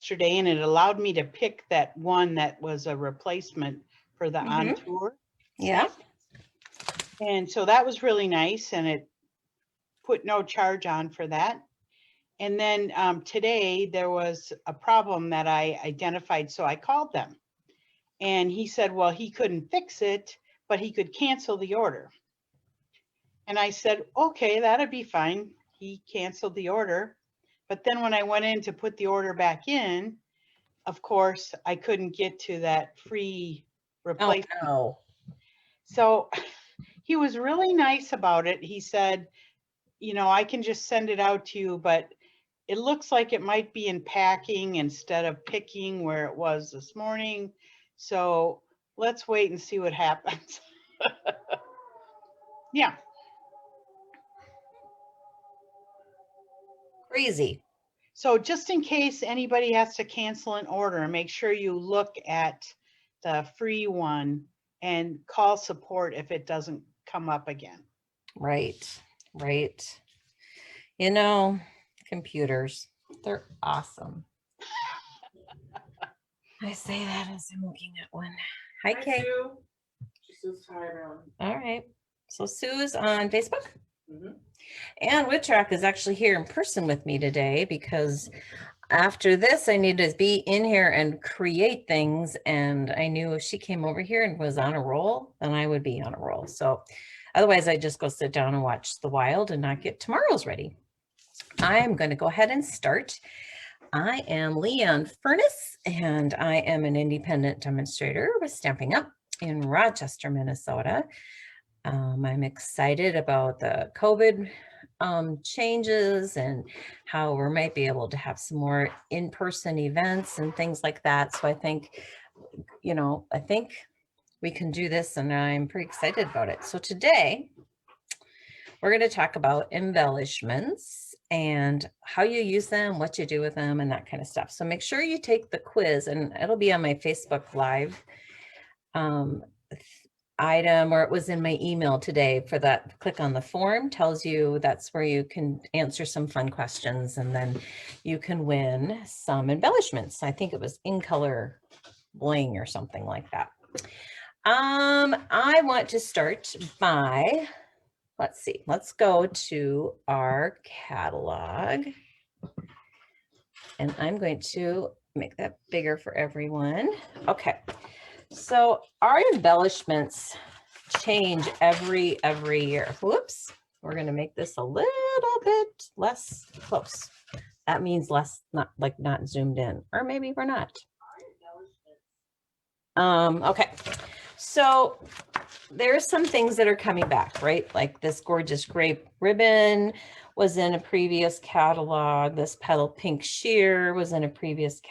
yesterday, and it allowed me to pick that one that was a replacement for the On Tour. Yeah. And so that was really nice, and it put no charge on for that. And then today there was a problem that I identified, so I called them. And he said, well, he couldn't fix it, but he could cancel the order. And I said, okay, that'd be fine. He canceled the order. But then when I went in to put the order back in, of course, I couldn't get to that free replacement. Oh, no. So he was really nice about it. He said, you know, I can just send it out to you, but it looks like it might be in packing instead of picking where it was this morning. So let's wait and see what happens. Yeah. Crazy. So just in case anybody has to cancel an order, make sure you look at the free one and call support if it doesn't come up again. Right. Right. You know, computers, they're awesome. I say that as I'm looking at one. Hi, Kay. Sue. She says hi around. All right. So Sue's on Facebook. Mm-hmm. And Whitrack is actually here in person with me today because after this, I need to be in here and create things. And I knew if she came over here and was on a roll, then I would be on a roll. So otherwise, I just go sit down and watch The Wild and not get tomorrow's ready. I'm going to go ahead and start. I am Leanne Furnis, and I am an independent demonstrator with Stampin' Up! In Rochester, Minnesota. I'm excited about the COVID changes and how we might be able to have some more in-person events and things like that. So I think, you know, I think we can do this, and I'm pretty excited about it. So today we're going to talk about embellishments and how you use them, what you do with them, and that kind of stuff. So make sure you take the quiz, and it'll be on my Facebook Live item, or it was in my email today for that. Click on the form, tells you that's where you can answer some fun questions, and then you can win some embellishments. I think it was in color bling or something like that. I want to start by, let's see, let's go to our catalog, and I'm going to make that bigger for everyone. Okay. So our embellishments change every year. Whoops, we're going to make this a little bit less close. That means less, not zoomed in, or maybe we're not. Okay, so there's some things that are coming back, right? Like this gorgeous grape ribbon was in a previous catalog. This petal pink sheer was in a previous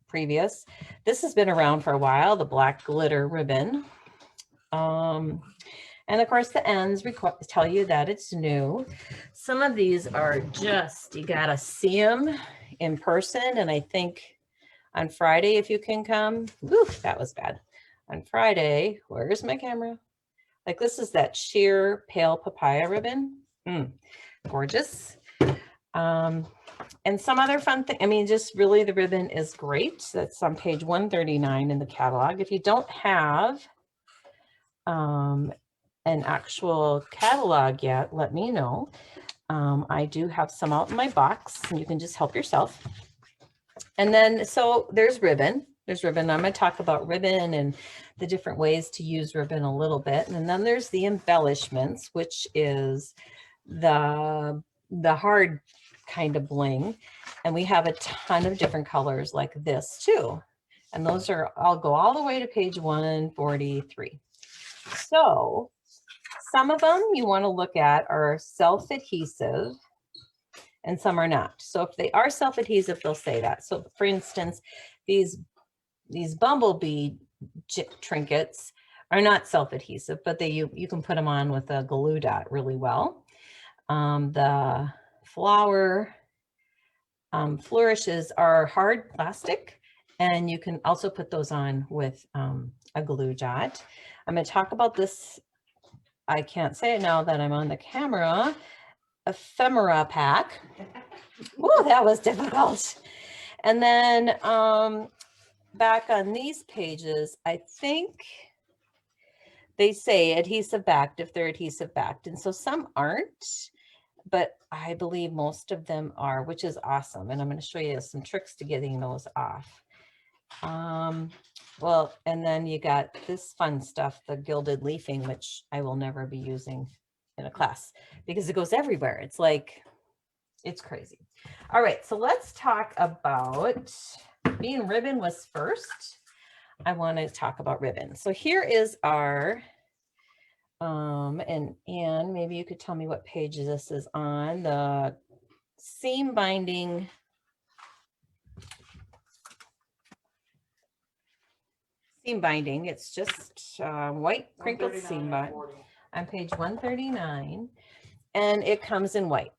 previous. This has been around for a while, the black glitter ribbon. And of course the ends tell you that it's new. Some of these are just, you gotta see them in person. And I think on Friday, if you can come, whew, that was bad. On Friday, where's my camera? Like this is that sheer pale papaya ribbon. Gorgeous. And some other fun thing, I mean, just really the ribbon is great. That's on page 139 in the catalog. If you don't have an actual catalog yet, let me know. I do have some out in my box, and you can just help yourself. And then, so there's ribbon. There's ribbon. I'm going to talk about ribbon and the different ways to use ribbon a little bit. And then there's the embellishments, which is the hard kind of bling, and we have a ton of different colors like this too, and those are, I'll go all the way to page 143. So some of them you want to look at are self-adhesive and some are not. So if they are self-adhesive, they'll say that. So for instance, these bumblebee trinkets are not self-adhesive, but you can put them on with a glue dot really well. The flower flourishes are hard plastic, and you can also put those on with a glue dot. I'm going to talk about this, I can't say it now that I'm on the camera, Ephemera Pack. Oh, that was difficult. And then back on these pages, I think they say adhesive backed if they're adhesive backed. And so some aren't, but I believe most of them are, which is awesome. And I'm going to show you some tricks to getting those off. Well, and then you got this fun stuff, the gilded leafing, which I will never be using in a class because it goes everywhere. It's like, it's crazy. All right, so let's talk about being ribbon was first. I want to talk about ribbon. So here is our, and Anne, maybe you could tell me what page this is on, the seam binding. Seam binding, it's just white crinkled seam 139 bind and 40. on page 139, and it comes in white.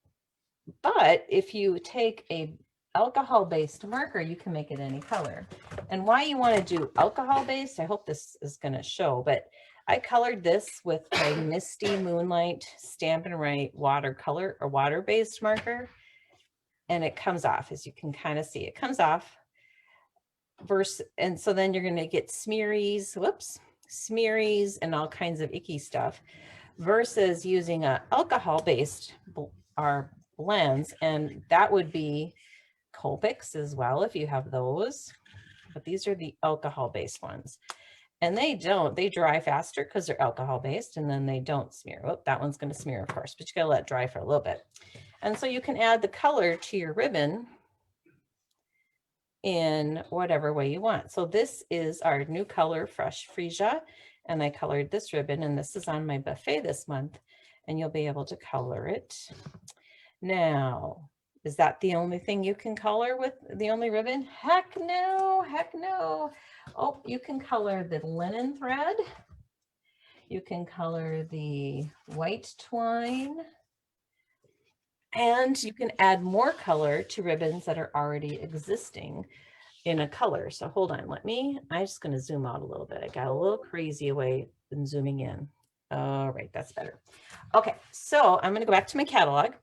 But if you take a alcohol-based marker, you can make it any color. And why you want to do alcohol-based, I hope this is going to show, but I colored this with my Misty Moonlight Stampin' Write watercolor or water-based marker, and it comes off, as you can kind of see, it comes off. And so then you're going to get smearies, smearies and all kinds of icky stuff versus using a alcohol-based blends, and that would be Copics as well if you have those, but these are the alcohol-based ones, and they dry faster because they're alcohol-based, and then they don't smear. Oh, that one's going to smear, of course, but you gotta let it dry for a little bit. And so you can add the color to your ribbon in whatever way you want. So this is our new color, Fresh Freesia, and I colored this ribbon, and this is on my buffet this month, and you'll be able to color it. Now, is that the only thing you can color with the only ribbon? Heck no, heck no. Oh, you can color the linen thread. You can color the white twine. And you can add more color to ribbons that are already existing in a color. So hold on, I'm just going to zoom out a little bit. I got a little crazy away than zooming in. All right, that's better. Okay, so I'm going to go back to my catalog.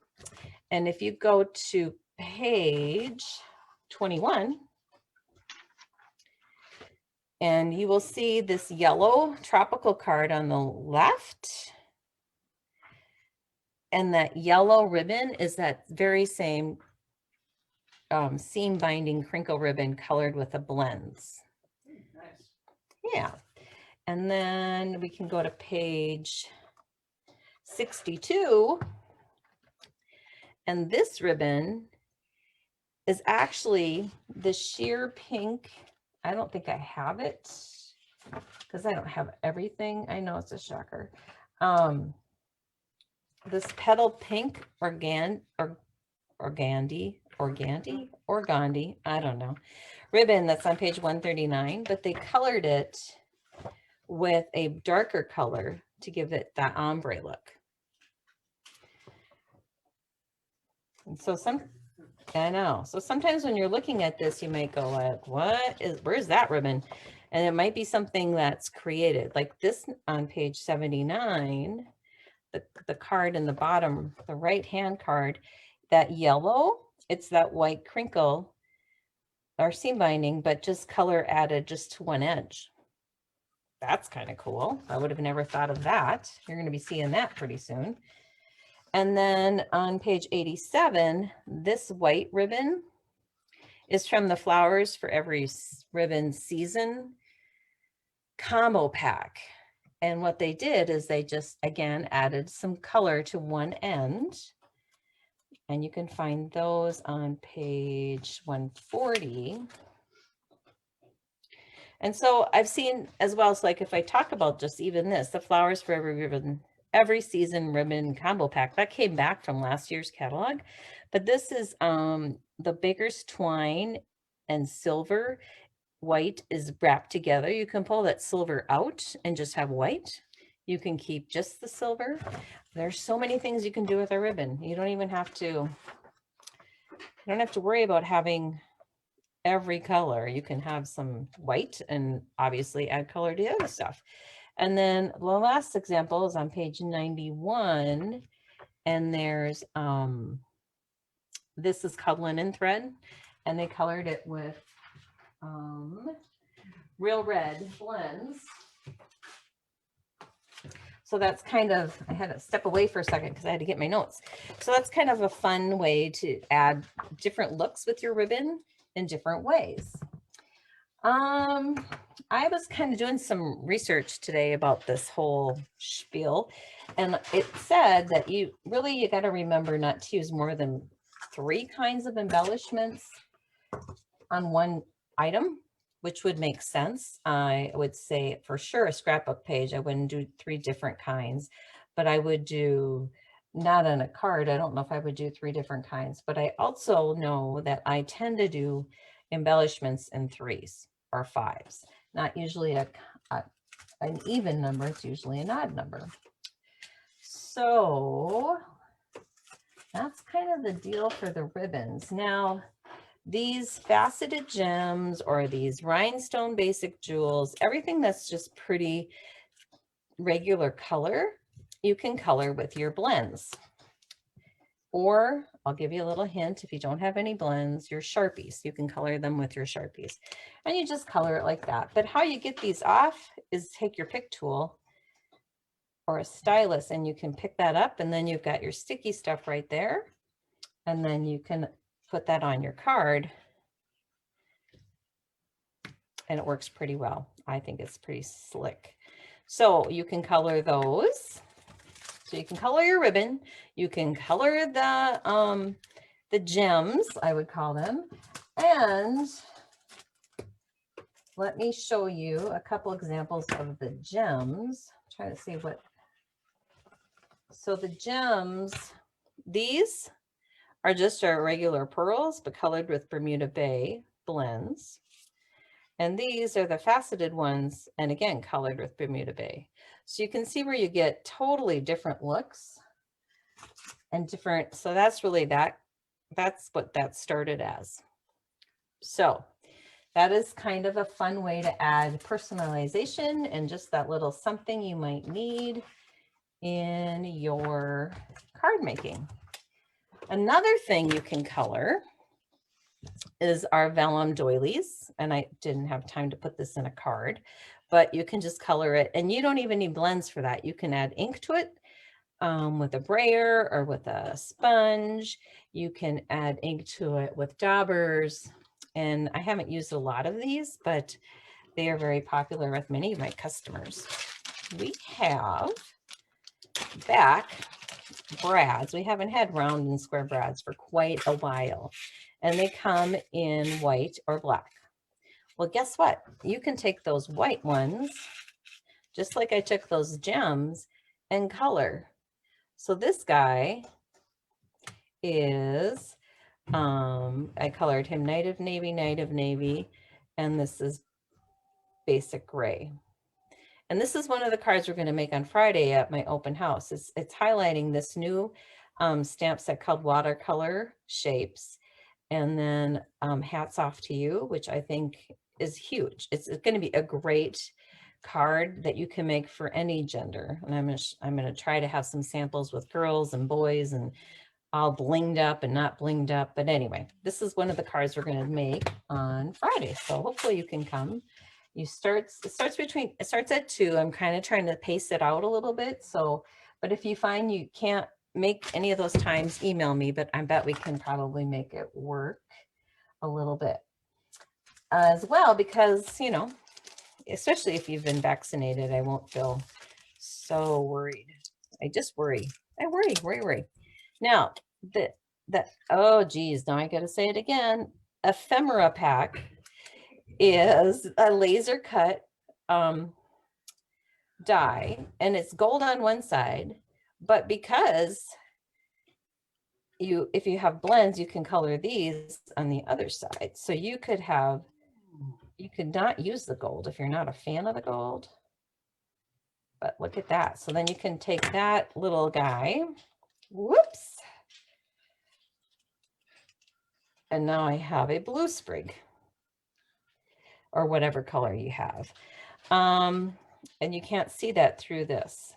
And if you go to page 21, and you will see this yellow tropical card on the left. And that yellow ribbon is that very same seam binding crinkle ribbon colored with the blends. Nice. Yeah. And then we can go to page 62. And this ribbon is actually the sheer pink. I don't think I have it because I don't have everything. I know it's a shocker. This petal pink organdy, I don't know, ribbon that's on page 139, but they colored it with a darker color to give it that ombre look. And so I know. So sometimes when you're looking at this, you might go like, where's that ribbon? And it might be something that's created like this on page 79, the card in the bottom, the right hand card, that yellow, it's that white crinkle or seam binding, but just color added just to one edge. That's kind of cool. I would have never thought of that. You're going to be seeing that pretty soon. And then on page 87, this white ribbon is from the Flowers for Every Ribbon Season combo pack. And what they did is they just, again, added some color to one end. And you can find those on page 140. And so I've seen as well, so like if I talk about just even this, the Flowers for Every Season Ribbon combo pack, that came back from last year's catalog. But this is the Baker's Twine and silver. White is wrapped together. You can pull that silver out and just have white. You can keep just the silver. There's so many things you can do with a ribbon. You don't even have to, you don't have to worry about having every color. You can have some white and obviously add color to the other stuff. And then the last example is on page 91. And there's This is cut linen thread, and they colored it with Real Red blends. So that's kind of, I had to step away for a second because I had to get my notes. So that's kind of a fun way to add different looks with your ribbon in different ways. I was kind of doing some research today about this whole spiel, and it said that you got to remember not to use more than 3 kinds of embellishments on one item, which would make sense. I would say for sure a scrapbook page, I wouldn't do 3 different kinds, but I would do, not on a card, I don't know if I would do 3 different kinds, but I also know that I tend to do embellishments in 3s or 5s, not usually an even number, it's usually an odd number. So that's kind of the deal for the ribbons. Now, these faceted gems or these rhinestone basic jewels, everything that's just pretty regular color, you can color with your blends. Or I'll give you a little hint, if you don't have any blends, your Sharpies, you can color them with your Sharpies. And you just color it like that. But how you get these off is take your pick tool or a stylus and you can pick that up, and then you've got your sticky stuff right there. And then you can put that on your card. And it works pretty well. I think it's pretty slick. So you can color those. So you can color your ribbon. You can color the gems, I would call them. And let me show you a couple examples of the gems. Try to see what. So the gems, these are just our regular pearls, but colored with Bermuda Bay blends. And these are the faceted ones, and again, colored with Bermuda Bay. So you can see where you get totally different looks and different, so that's really that's what that started as. So that is kind of a fun way to add personalization and just that little something you might need in your card making. Another thing you can color is our Vellum Doilies, and I didn't have time to put this in a card, but you can just color it, and you don't even need blends for that. You can add ink to it with a brayer or with a sponge. You can add ink to it with daubers, and I haven't used a lot of these, but they are very popular with many of my customers. We have back brads. We haven't had round and square brads for quite a while, and they come in white or black. Well, guess what? You can take those white ones, just like I took those gems, and color. So this guy is, I colored him Night of Navy, and this is basic gray. And this is one of the cards we're going to make on Friday at my open house. It's highlighting this new stamp set called Watercolor Shapes. And then Hats Off to You, which I think is huge. It's going to be a great card that you can make for any gender. And I'm going to try to have some samples with girls and boys and all blinged up and not blinged up. But anyway, this is one of the cards we're going to make on Friday. So hopefully you can come. It starts at 2. I'm kind of trying to pace it out a little bit. So, but if you find you can't make any of those times, email me, but I bet we can probably make it work a little bit as well, because, you know, especially if you've been vaccinated, I won't feel so worried. I just worry. I worry. Now, oh geez, now I got to say it again. Ephemera Pack is a laser cut die, and it's gold on one side, but because if you have blends, you can color these on the other side. So you could not use the gold if you're not a fan of the gold, but look at that. So then you can take that little guy, whoops, and now I have a blue sprig or whatever color you have. And you can't see that through this.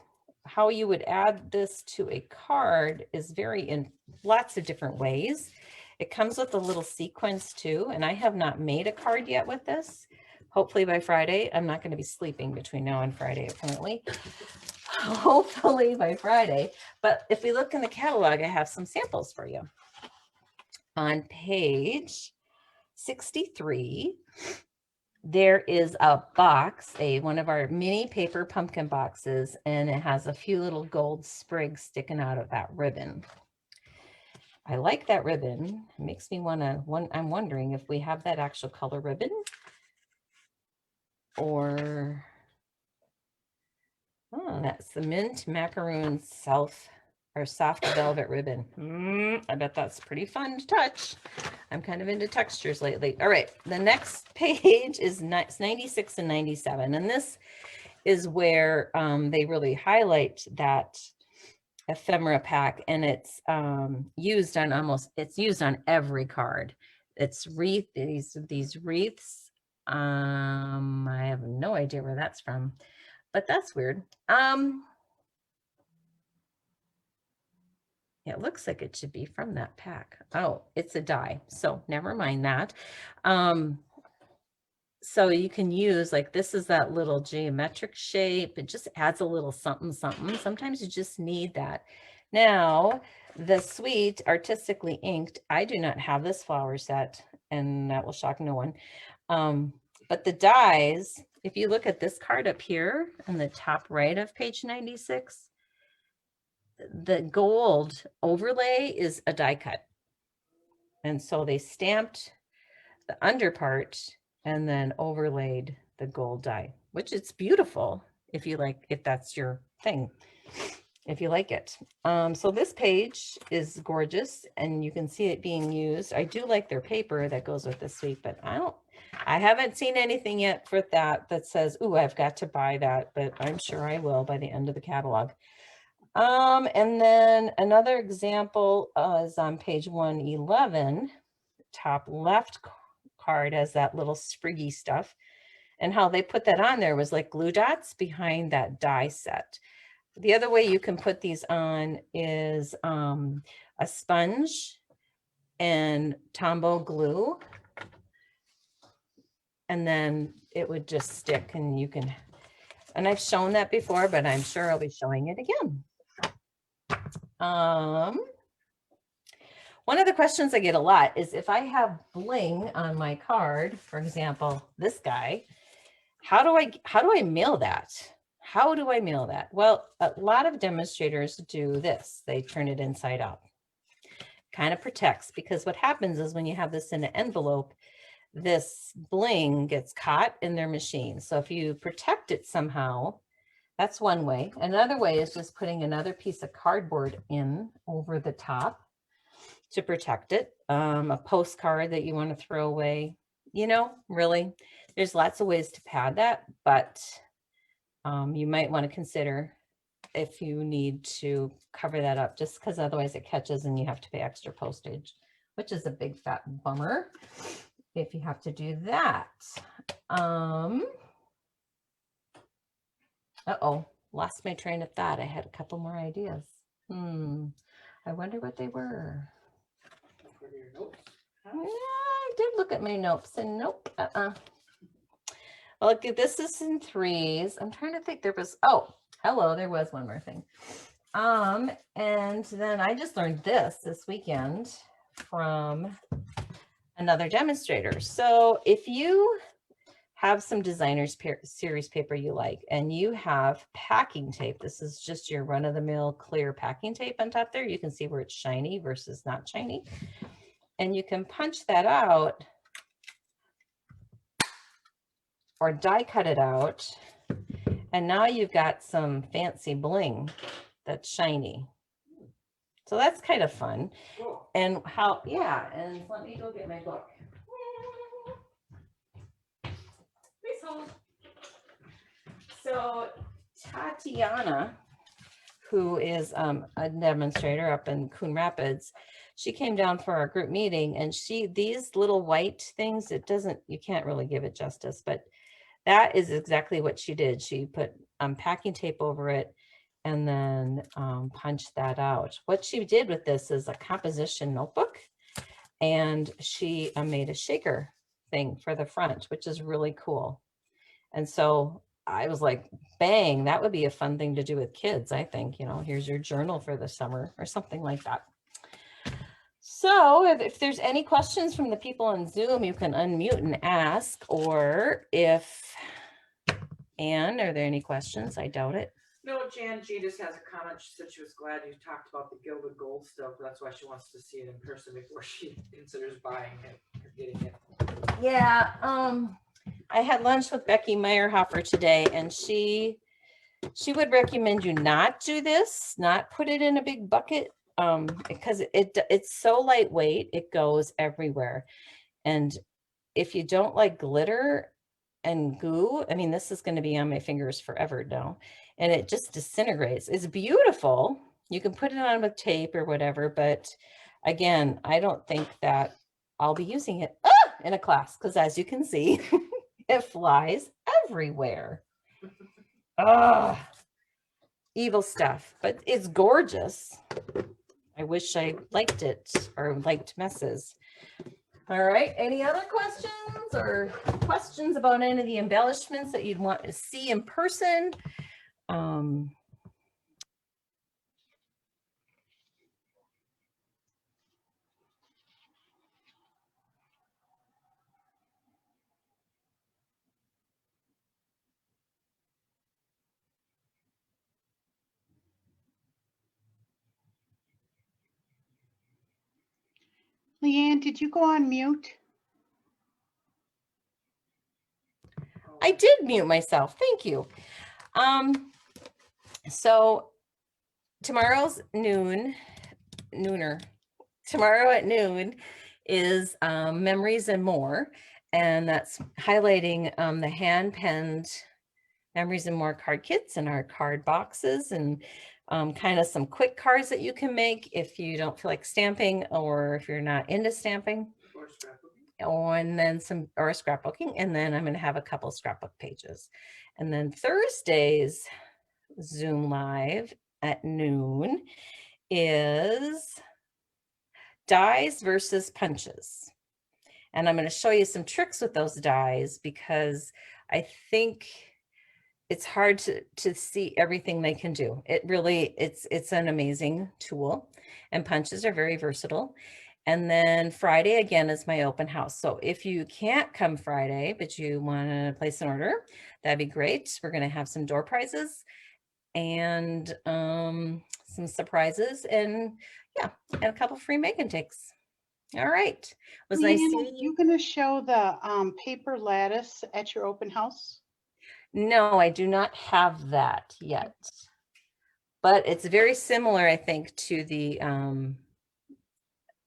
how you would add this to a card is in lots of different ways. It comes with a little sequence too, and I have not made a card yet with this. Hopefully by Friday. I'm not going to be sleeping between now and Friday, apparently. Hopefully by Friday. But if we look in the catalog, I have some samples for you. On page 63, there is a box, one of our mini paper pumpkin boxes, and it has a few little gold sprigs sticking out of that ribbon. I like that ribbon. It makes me I'm wondering if we have that actual color ribbon or, oh, that's the mint macaroon soft velvet ribbon. I bet that's pretty fun to touch. I'm kind of into textures lately. All right, the next page is 96 and 97, and this is where they really highlight that ephemera pack, and it's used on every card. It's these wreaths. I have no idea where that's from, but that's weird. It looks like it should be from that pack. Oh, it's a die, so never mind that. So you can use, like, this is that little geometric shape. It just adds a little something, something. Sometimes you just need that. Now, the sweet artistically inked, I do not have this flower set, and that will shock no one. But the dies, if you look at this card up here in the top right of page 96, the gold overlay is a die cut. And so they stamped the under part and then overlaid the gold die, which it's beautiful if that's your thing, if you like it. So this page is gorgeous and you can see it being used. I do like their paper that goes with the suite, but I haven't seen anything yet for that says, "Ooh, I've got to buy that," but I'm sure I will by the end of the catalog. And then another example is on page 111, top left card has that little spriggy stuff, and how they put that on there was like glue dots behind that die set. The other way you can put these on is a sponge and Tombow glue, and then it would just stick, and you can, and I've shown that before, but I'm sure I'll be showing it again. One of the questions I get a lot is if I have bling on my card, for example, this guy, how do I mail that? How do I mail that? Well, a lot of demonstrators do this. They turn it inside out. Kind of protects, because what happens is when you have this in an envelope, this bling gets caught in their machine. So if you protect it somehow, that's one way. Another way is just putting another piece of cardboard in over the top to protect it. A postcard that you want to throw away, really, there's lots of ways to pad that, but you might want to consider if you need to cover that up, just because otherwise it catches and you have to pay extra postage, which is a big fat bummer if you have to do that. Uh-oh, lost my train of thought. I had a couple more ideas. I wonder what they were. Yeah, I did look at my notes and nope. Well, look, this is in threes. I'm trying to think. There was, oh, hello, there was one more thing. And then I just learned this weekend from another demonstrator. So if you have some designer's series paper you like, and you have packing tape, this is just your run-of-the-mill clear packing tape on top there. You can see where it's shiny versus not shiny. And you can punch that out or die cut it out. And now you've got some fancy bling that's shiny. So that's kind of fun. And how, yeah, and let me go get my book. Please hold. So Tatiana, who is a demonstrator up in Coon Rapids, she came down for our group meeting, and these little white things, you can't really give it justice, but that is exactly what she did. She put packing tape over it and then punch that out. What she did with this is a composition notebook, and she made a shaker thing for the front, which is really cool. And so I was like, bang, that would be a fun thing to do with kids, I think. You know, here's your journal for the summer or something like that. So if there's any questions from the people on Zoom, you can unmute and ask, or if, Anne, are there any questions? I doubt it. No, Jan G just has a comment. She said she was glad you talked about the gilded gold stuff. That's why she wants to see it in person before she considers buying it or getting it. Yeah, I had lunch with Becky Meyerhofer today, and she would recommend you not do this, not put it in a big bucket, because it's so lightweight, it goes everywhere. And if you don't like glitter and goo, I mean, this is going to be on my fingers forever now, and it just disintegrates. It's beautiful. You can put it on with tape or whatever, but again, I don't think that I'll be using it in a class, because as you can see, it flies everywhere. Evil stuff, but it's gorgeous. I wish I liked it or liked messes. All right, any other questions or questions about any of the embellishments that you'd want to see in person? Leanne, did you go on mute? I did mute myself. Thank you. So tomorrow's nooner. Tomorrow at noon is Memories and More, and that's highlighting the hand-penned Memories and More card kits and our card boxes, and kind of some quick cards that you can make if you don't feel like stamping, or if you're not into stamping. Or scrapbooking. And then or scrapbooking, and then I'm going to have a couple scrapbook pages. And then Thursday's Zoom Live at noon is dies versus punches. And I'm going to show you some tricks with those dies, because I think it's hard to see everything they can do. It really, it's an amazing tool, and punches are very versatile. And then Friday again is my open house. So if you can't come Friday, but you want to place an order, that'd be great. We're going to have some door prizes and some surprises, and yeah, and a couple free make and takes. All right. It was nice Leanne, seeing are you. you going to show the paper lattice at your open house? No, I do not have that yet, but it's very similar, I think, to the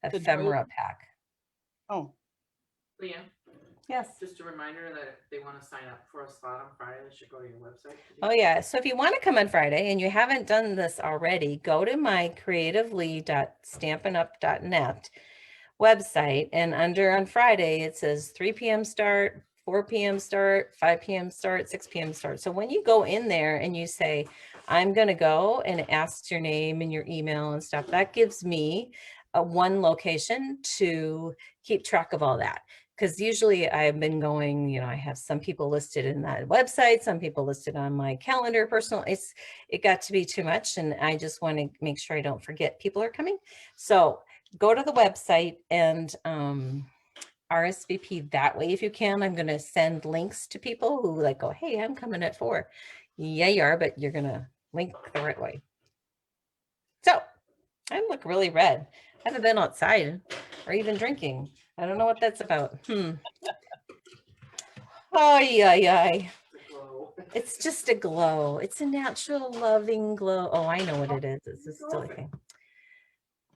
Ephemera Pack. Oh, Leanne, Yes. just a reminder that if they want to sign up for a slot on Friday, they should go to your website. Oh yeah. So if you want to come on Friday and you haven't done this already, go to my creatively.stampinup.net website, and under on Friday, it says 3 p.m. start, 4 p.m. start, 5 p.m. start, 6 p.m. start. So when you go in there and you say, I'm going to go, and it asks your name and your email and stuff, that gives me one location to keep track of all that. Because usually I've been going, you know, I have some people listed in that website, some people listed on my calendar, personal. It got to be too much, and I just want to make sure I don't forget people are coming. So go to the website and RSVP that way if you can. I'm going to send links to people who like go, hey, I'm coming at 4. Yeah, you are, but you're going to link the right way. So I look really red. I haven't been outside or even drinking. I don't know what that's about. Oh, yeah. It's just a glow. It's a natural loving glow. Oh, I know what it is. It's a silly thing.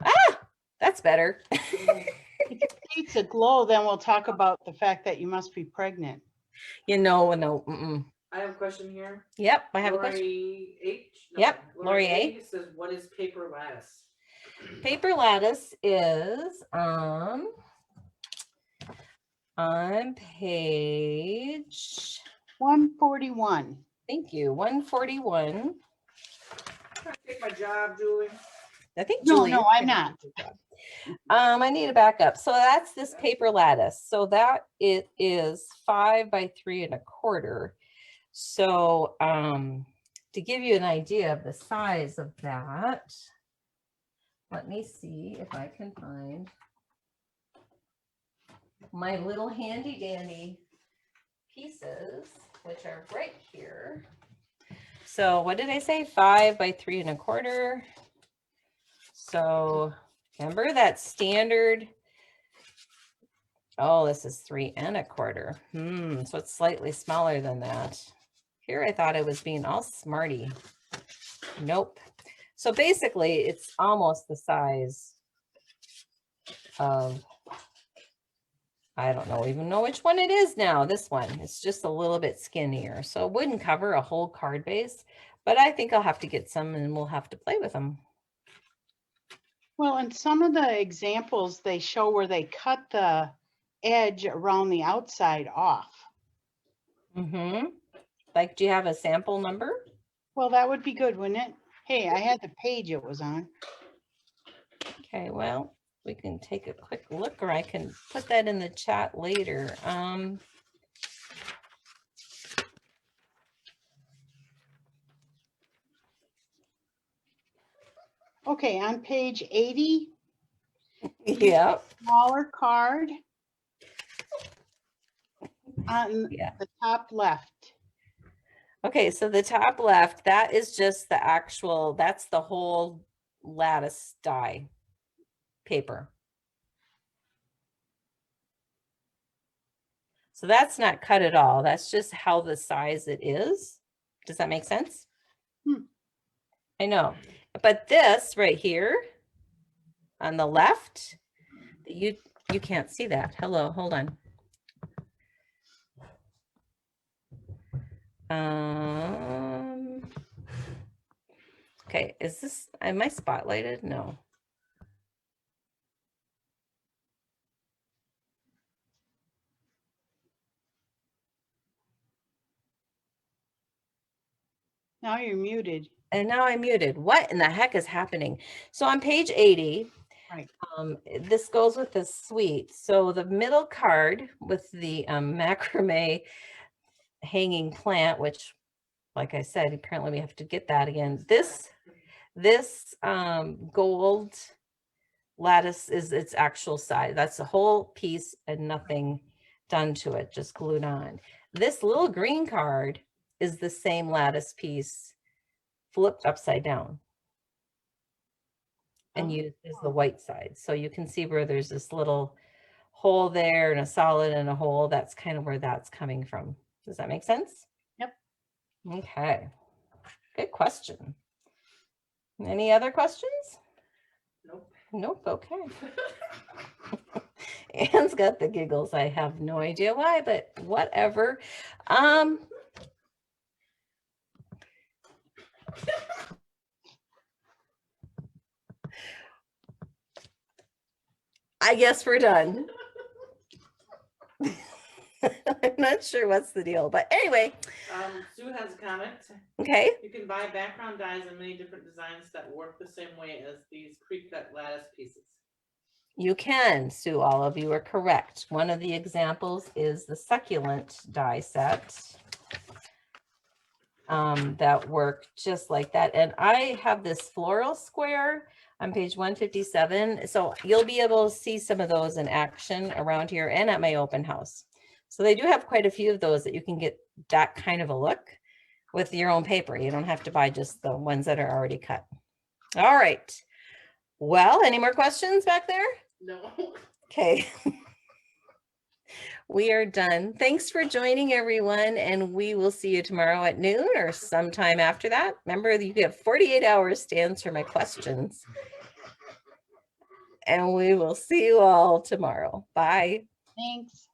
Ah, that's better. if it needs a glow, then we'll talk about the fact that you must be pregnant. You know, no. I have a question here. Yep, I have a question. Lori H. No, Yep, Lori Lori A says, "What is paper lattice?" Paper lattice is on page 141. Thank you, 141. trying to take my job, Julie? I think No, Julie. no, is I'm trying to not. do your job. I need to back up. So that's this paper lattice. So that it is 5 by 3 1/4. So to give you an idea of the size of that, let me see if I can find my little handy dandy pieces, which are right here. So what did I say? 5 by 3 1/4. So remember that standard. Oh, this is 3 1/4. So it's slightly smaller than that. Here I thought I was being all smarty. Nope. So basically it's almost the size of, I don't even know which one it is now. This one, it's just a little bit skinnier. So it wouldn't cover a whole card base, but I think I'll have to get some and we'll have to play with them. Well, and some of the examples, they show where they cut the edge around the outside off. Like, do you have a sample number? Well, that would be good, wouldn't it? Hey, I had the page it was on. Okay, well, we can take a quick look, or I can put that in the chat later. Okay, on page 80, Yeah. smaller card on Yeah. the top left. Okay, so the top left, that is just the actual, that's the whole lattice die paper. So that's not cut at all. That's just how the size it is. Does that make sense? I know. But this right here on the left, you can't see that. Hello, hold on. Okay, is this, am I spotlighted? No. Now you're muted. And now I'm muted. What in the heck is happening? So on page 80, Right. This goes with the suite. So the middle card with the macrame hanging plant, which, like I said, apparently we have to get that again. This gold lattice is its actual size. That's the whole piece and nothing done to it, just glued on. This little green card is the same lattice piece flipped upside down and used as the white side. So you can see where there's this little hole there and a solid and a hole. That's kind of where that's coming from. Does that make sense? Yep. Okay. Good question. Any other questions? Nope. Nope. Okay. Anne's got the giggles. I have no idea why, but whatever. I guess we're done. I'm not sure what's the deal, but anyway. Sue has a comment. Okay. You can buy background dies in many different designs that work the same way as these pre-cut lattice pieces. You can, Sue, all of you are correct. One of the examples is the succulent die set that work just like that. And I have this floral square on page 157. So you'll be able to see some of those in action around here and at my open house. So they do have quite a few of those that you can get that kind of a look with your own paper. You don't have to buy just the ones that are already cut. All right. Well, any more questions back there? No. Okay. We are done. Thanks for joining, everyone, and we will see you tomorrow at noon or sometime after that. Remember, you have 48 hours to answer my questions. And we will see you all tomorrow. Bye. Thanks.